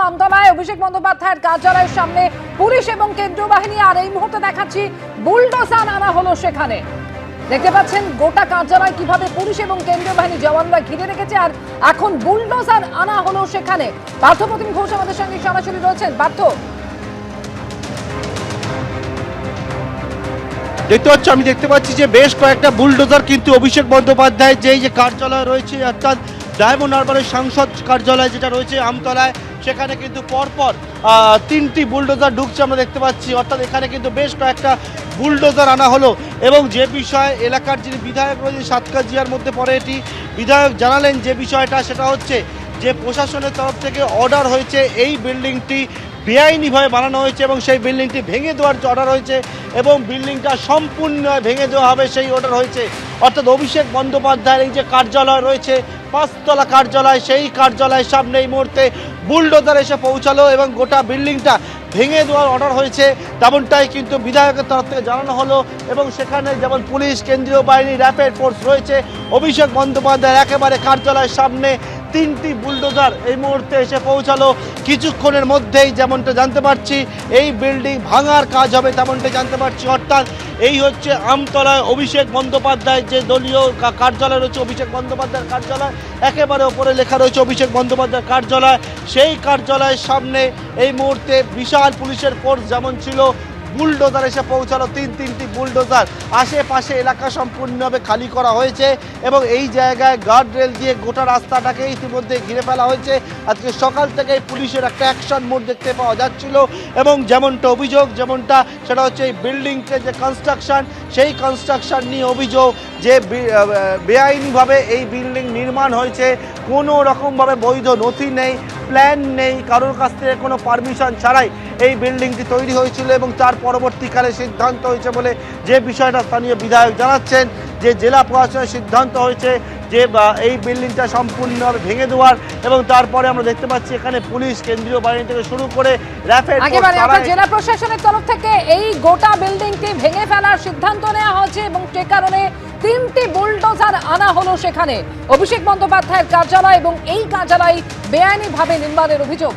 আমতলায় অভিষেক বন্দ্যোপাধ্যায়ের কার্যালয়ের সামনে পুলিশ এবং কেন্দ্রীয় বাহিনী, আর এই মুহূর্তে দেখাচ্ছি বুলডোজার আনা হলো সেখানে। দেখতে পাচ্ছেন গোটা কার্যালয় কিভাবে পুলিশ এবং কেন্দ্রীয় বাহিনী জওয়ানরা ঘিরে রেখেছে, আর এখন বুলডোজার আনা হলো সেখানে। পার্থপ্রতিম ঘোষ আমাদের সঙ্গে সরাসরি রয়েছেন। পার্থ, আমি দেখতে পাচ্ছি যে বেশ কয়েকটা বুলডোজার কিন্তু অভিষেক বন্দ্যোপাধ্যায় যে কার্যালয় রয়েছে, অর্থাৎ ডায়মন্ড হারবারের সাংসদ কার্যালয় যেটা রয়েছে আমতলায়, সেখানে কিন্তু পরপর 3টি বুলডোজার ঢুকছে আমরা দেখতে পাচ্ছি। অর্থাৎ এখানে কিন্তু বেশ কয়েকটা বুলডোজার আনা হলো, এবং যে বিষয়ে এলাকার যিনি বিধায়ক রয়েছে সাতকাজিয়ার মধ্যে পরে এটি বিধায়ক জানালেন যে বিষয়টা, সেটা হচ্ছে যে প্রশাসনের তরফ থেকে অর্ডার হয়েছে এই বিল্ডিংটি বেআইনিভাবে বানানো হয়েছে এবং সেই বিল্ডিংটি ভেঙে দেওয়ার অর্ডার হয়েছে, এবং বিল্ডিংটা সম্পূর্ণ ভেঙে দেওয়া হবে সেই অর্ডার হয়েছে। অর্থাৎ অভিষেক বন্দ্যোপাধ্যায়ের এই যে কার্যালয় রয়েছে 5তলা কার্যালয়, সেই কার্যালয়ের সামনে এই মুহূর্তে বুলডোজার এসে পৌঁছালো এবং গোটা বিল্ডিংটা ভেঙে দেওয়ার অর্ডার হয়েছে, তেমনটাই কিন্তু বিধায়কের তরফ থেকে জানানো হলো। এবং সেখানে যেমন পুলিশ, কেন্দ্রীয় বাহিনী, র্যাপিড ফোর্স রয়েছে, অভিষেক বন্দ্যোপাধ্যায়ের একেবারে কার্যালয়ের সামনে 3টি বুলডোজার এই মুহূর্তে এসে পৌঁছালো। কিছুক্ষণের মধ্যেই যেমনটা জানতে পারছি এই বিল্ডিং ভাঙার কাজ হবে, তেমনটাই জানতে পারছি। অর্থাৎ এই হচ্ছে আমতলায় অভিষেক বন্দ্যোপাধ্যায় যে দলীয় কার্যালয় রয়েছে, অভিষেক বন্দ্যোপাধ্যায়ের কার্যালয়, একেবারে ওপরে লেখা রয়েছে অভিষেক বন্দ্যোপাধ্যায়ের কার্যালয়। সেই কার্যালয়ের সামনে এই মুহূর্তে বিশাল পুলিশের ফোর্স যেমন ছিল, বুলডোজার এসে পৌঁছালো। 3টি বুলডোজার, আশেপাশে এলাকা সম্পূর্ণভাবে খালি করা হয়েছে এবং এই জায়গায় গার্ড রেল দিয়ে গোটা রাস্তাটাকে ইতিমধ্যে ঘিরে ফেলা হয়েছে। আজকে সকাল থেকেই পুলিশের একটা অ্যাকশন মোড দেখতে পাওয়া যাচ্ছিল, এবং যেমনটা অভিযোগ সেটা হচ্ছে এই বিল্ডিংকে যে কনস্ট্রাকশন, সেই কনস্ট্রাকশন নিয়ে অভিযোগ যে বেআইনিভাবে এই বিল্ডিং নির্মাণ হয়েছে, কোনো রকমভাবে বৈধ নথি নেই, প্ল্যান নেই, কারোর কাছ থেকে কোনো পারমিশন ছাড়াই এই বিল্ডিংটি তৈরি হয়েছিল, এবং তার পরবর্তীকালে সিদ্ধান্ত হয়েছে বলে যে বিষয়টা স্থানীয় বিধায়ক জানাচ্ছেন যে জেলা প্রশাসনের সিদ্ধান্ত হয়েছে যে এই বিল্ডিংটা সম্পূর্ণভাবে ভেঙে দেওয়ার। এবং তারপরে আমরা দেখতে পাচ্ছি এখানে পুলিশ, কেন্দ্রীয় বাহিনী থেকে শুরু করে র্যাপিড ফোর্স, জেলা প্রশাসনের তরফ থেকে এই গোটা বিল্ডিংটি ভেঙে ফেলার সিদ্ধান্ত নেওয়া হয়েছে, এবং সে কারণে 3টি বুলডোজার আনা হলো সেখানে। অভিষেক বন্দ্যোপাধ্যায়ের কার্যালয় এবং এই কার্যালয় বেআইনিভাবে নির্মাণের অভিযোগ।